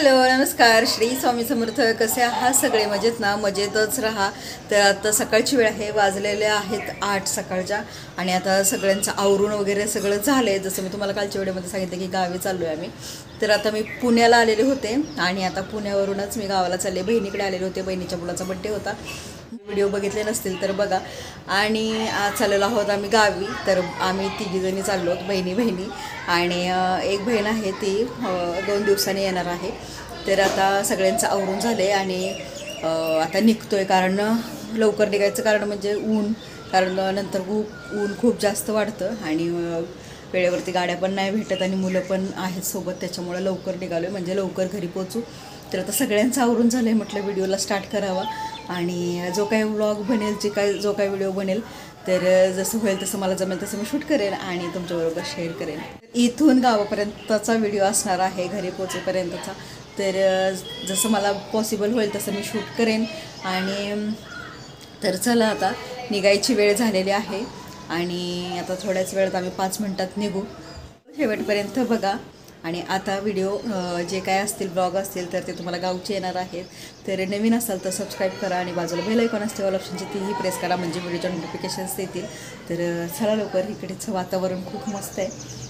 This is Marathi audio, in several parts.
हॅलो नमस्कार, श्री स्वामी समर्थ. कसे आहात सगळे? मजेत ना? मजेतच राहा. तर आता सकाळची वेळ आहे, वाजलेले आहेत 8 सकाळच्या. आणि आता सगळ्यांचं आवरून वगैरे सगळं झालं आहे. जसं मी तुम्हाला कालच्या व्हिडिओमध्ये सांगितलं की गावी चाललो आहे आम्ही. तर आता मी पुण्याला आलेले होते आणि आता पुण्यावरूनच मी गावाला चालले. बहिणीकडे आलेले होते, बहिणीच्या मुलाचा बड्डे होता. व्हिडिओ बघितले नसतील तर बघा. आणि आज चाललेलो आहोत आम्ही गावी. तर आम्ही तिघीजणी चाललो आहोत, बहिणी आणि एक बहीण आहे ती 2 दिवसांनी येणार आहे. तर आता सगळ्यांचं आवरून झाले आणि आता निघतोय. कारण लवकर निघायचं कारण म्हणजे ऊन, कारण नंतर ऊन खूप जास्त वाढतं आणि वेळेवरती गाड्या पण नाही भेटत आणि मुलं पण आहेत सोबत. त्याच्यामुळं लवकर निघालो आहे म्हणजे लवकर घरी पोचू. तर आता सगळ्यांचं आवरून झालं आहे, म्हटलं व्हिडिओला स्टार्ट करावा. आणि जो काही व्लॉग बनेल, जो काही व्हिडिओ बनेल, तर जसं होईल तसं मला जमेल तसं मी शूट करेन आणि तुमच्याबरोबर शेअर करेन. इथून गावापर्यंतचा व्हिडिओ असणार आहे, घरी पोचेपर्यंतचा. तर जसं मला पॉसिबल होईल तसं मी शूट करेन. आणि तर चला आता निघायची वेळ झालेली आहे आणि आता थोड्याच वेळात आम्ही 5 मिनिटात निघू. शेवटपर्यंत बघा. आणि आता व्हिडिओ जे काय असतील, ब्लॉग असतील, तर ते तुम्हाला गावचे येणार आहेत. तर नवीन असाल तर सबस्क्राईब करा आणि बाजूला बेल आयकॉन असते ऑल ऑप्शनची, तीही प्रेस करा म्हणजे व्हिडिओच्या नोटिफिकेशन्स येतील. तर चला लवकर. इकडेचं वातावरण खूप मस्त आहे.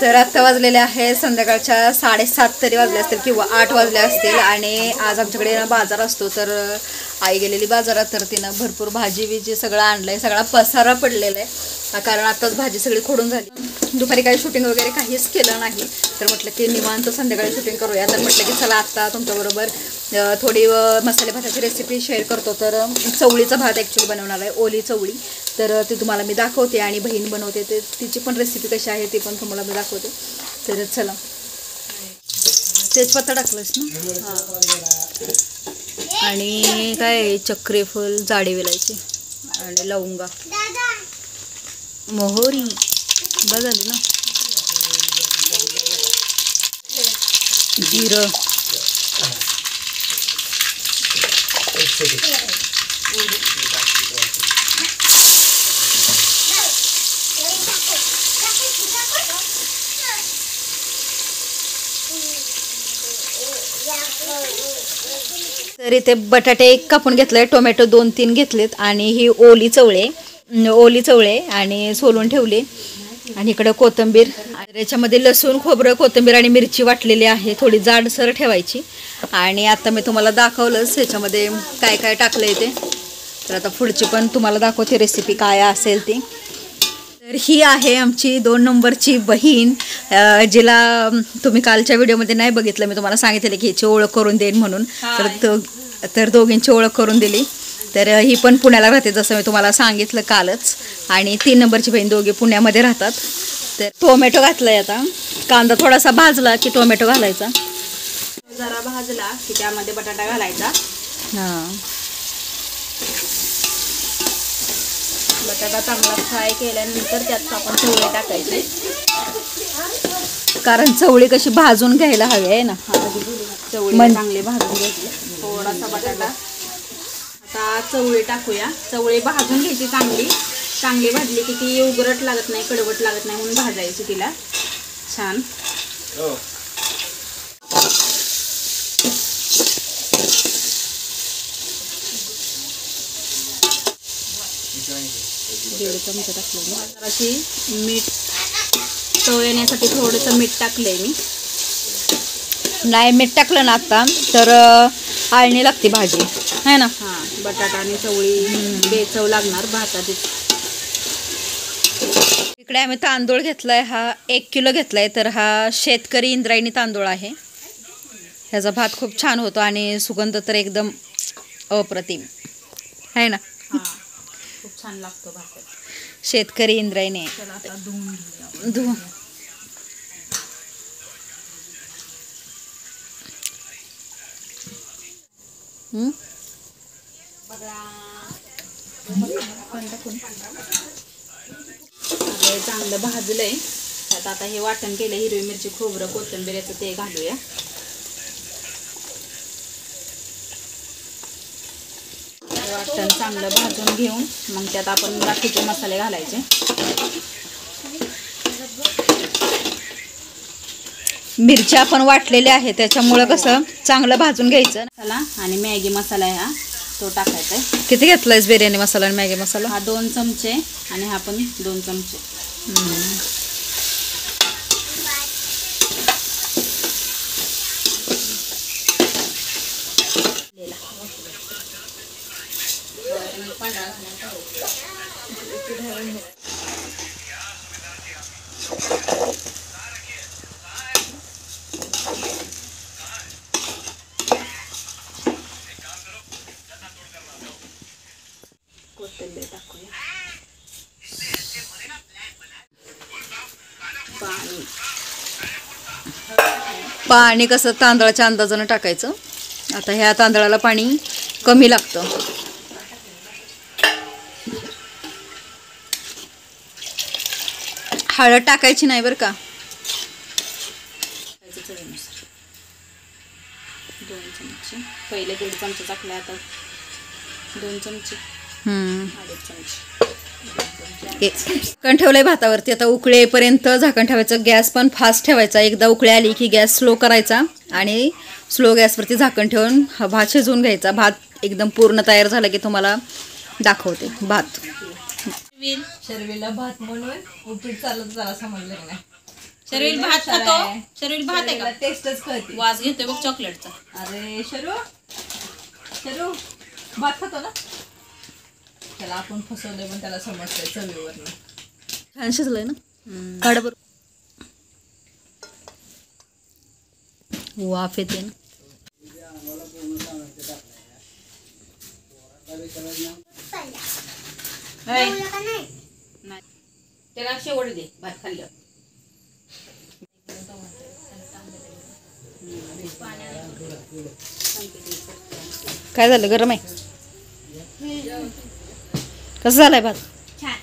तर आत्ता वाजलेले आहे संध्याकाळच्या 7:30 तरी वाजले असतील किंवा 8 वाजले असतील. आणि आज आमच्याकडे ना बाजार असतो. तर आई गेलेली बाजारात, तर तिनं भरपूर भाजी बिजी सगळं आणलं आहे. सगळा पसारा पडलेला आहे कारण आत्ताच भाजी सगळी खोडून झाली. दुपारी काही शूटिंग वगैरे काहीच केलं नाही. तर म्हटलं की निवांत संध्याकाळी शूटिंग करूया. तर म्हटलं की चला आत्ता तुमच्याबरोबर थोडी मसाले भाताची रेसिपी शेअर करतो. तर चवळीचा भात ॲक्च्युली बनवणार आहे, ओली चवळी. तर ते तुम्हाला मी दाखवते आणि बहीण बनवते, ते तिची पण रेसिपी कशी आहे ती पण तुम्हाला मी दाखवते. तर चला. तेजपत्ता टाकलंस ना? हां. आणि काय चक्रीफूल, जाडी वेलायची आणि लवंगा, मोहरी बघाली ना, जिरं, तर इथे बटाटे कापून घेतले, टोमॅटो 2-3 घेतलेत आणि ही ओली चवळे आणि सोलून ठेवले. आणि इकडं कोथिंबीर, याच्यामध्ये लसूण, खोबरं, कोथिंबीर आणि मिरची वाटलेली आहे, थोडी जाडसर ठेवायची. आणि आता मी तुम्हाला दाखवलंच ह्याच्यामध्ये काय काय टाकलं आहे ते. तर आता पुढची पण तुम्हाला दाखवते रेसिपी काय असेल ती. तर ही आहे आमची 2 नंबरची बहीण, जिला तुम्ही कालच्या व्हिडिओमध्ये नाही बघितलं. मी तुम्हाला सांगितलं की हिची ओळख करून देईन म्हणून. तर दोघींची ओळख करून दिली. तर ही पण पुण्याला राहते जसं मी तुम्हाला सांगितलं कालच. आणि 3 नंबरची बहीण, दोघी पुण्यामध्ये राहतात. तर टोमॅटो घातलाय. आता कांदा थोडासा भाजला की टोमॅटो घालायचा, जरा भाजला की त्यामध्ये बटाटा घालायचा. हां, बटाटा चांगला फ्राय केल्यानंतर त्यात आपण चवळी टाकायची. कारण चवळी कशी भाजून घ्यायला हवी आहे ना. चवळी चांगली भाजून घ्यायची. थोडासा बटाटा, आता चवळी टाकूया. चवळी भाजून घ्यायची, चांगली भाजली की ती उघरट लागत नाही, कडवट लागत नाही म्हणून भाजायची तिला छान. दीड चमचा टाकलं. जराशी मीठ, चव येण्यासाठी थोडंसं मीठ टाकलंय मी. नाही मीठ टाकलं ना आता तर आळणी लागते भाजी है ना. हां, बटाटा आणि चवळी बेचव लागणार भातात. इकडे आम्ही तांदूळ घेतलाय, हा 1 किलो घेतलाय. तर हा शेतकरी इंद्रायणी तांदूळ आहे. ह्याचा भात खूप छान होतो आणि सुगंध तर एकदम अप्रतिम आहे ना. हां, खूप छान लागतो भात. शेतकरी इंद्रायणी. चला आता धुवून घेऊया. धु आता हे चांगलं भाजलंय. त्यात आता हे वाटण केलं, हिरवी मिरची, खोबरं, कोथिंबीरचं ते घालूया. वाटण चांगलं भाजून घेऊन मग त्यात आपण बाकीचे मसाले घालायचे. मिरच्या आपण वाटलेल्या आहे त्याच्यामुळं कसं चांगलं भाजून घ्यायचं. मसाला आणि मॅगी मसाला आहे हा, तो टाकायचा आहे. किती घेतलायस बिर्याणी मसाला आणि मॅगी मसाला? हा 2 चमचे आणि हा पण 2 चमचे. कोथिंबीर टाकूया. पाणी कसं तांदळाच्या अंदाजानं टाकायचं. आता ह्या तांदळाला पाणी कमी लागतं. हळद टाकायची नाही बरं का. चवीनुसार 2 चमचे. पहिले 1.5 चमचे टाकले, आता 2 चमचे, 2.5 चमचे. झाकण ठेवलंय भातावरती. आता उकळेपर्यंत झाकण ठेवायचं. गॅस पण फास्ट ठेवायचा. एकदा उकळी आली की गॅस स्लो करायचा आणि स्लो गॅसवरती झाकण ठेवून हा भात शिजवून घ्यायचा. भात एकदम पूर्ण तयार झाला की तुम्हाला दाखवते भात. शर्वीला भात म्हणून उपीट चालत जरा समजलं नाही. शर्वील भात खातो. शर्वील भात आहे का? टेस्टच कळते. वास घेतोय बघ चॉकलेटचा. अरे शरू भात खातो ना. त्याला आपण फसवलंय पण त्याला समजतंय चवीवरनं. छान शिजलंय ना. काढा बरं. वाफ येते ना. नाही, त्याला शेवट दे भात खाल्ल्यावर. काय झालं, गरम आहे? कसं झालंय भात? छान.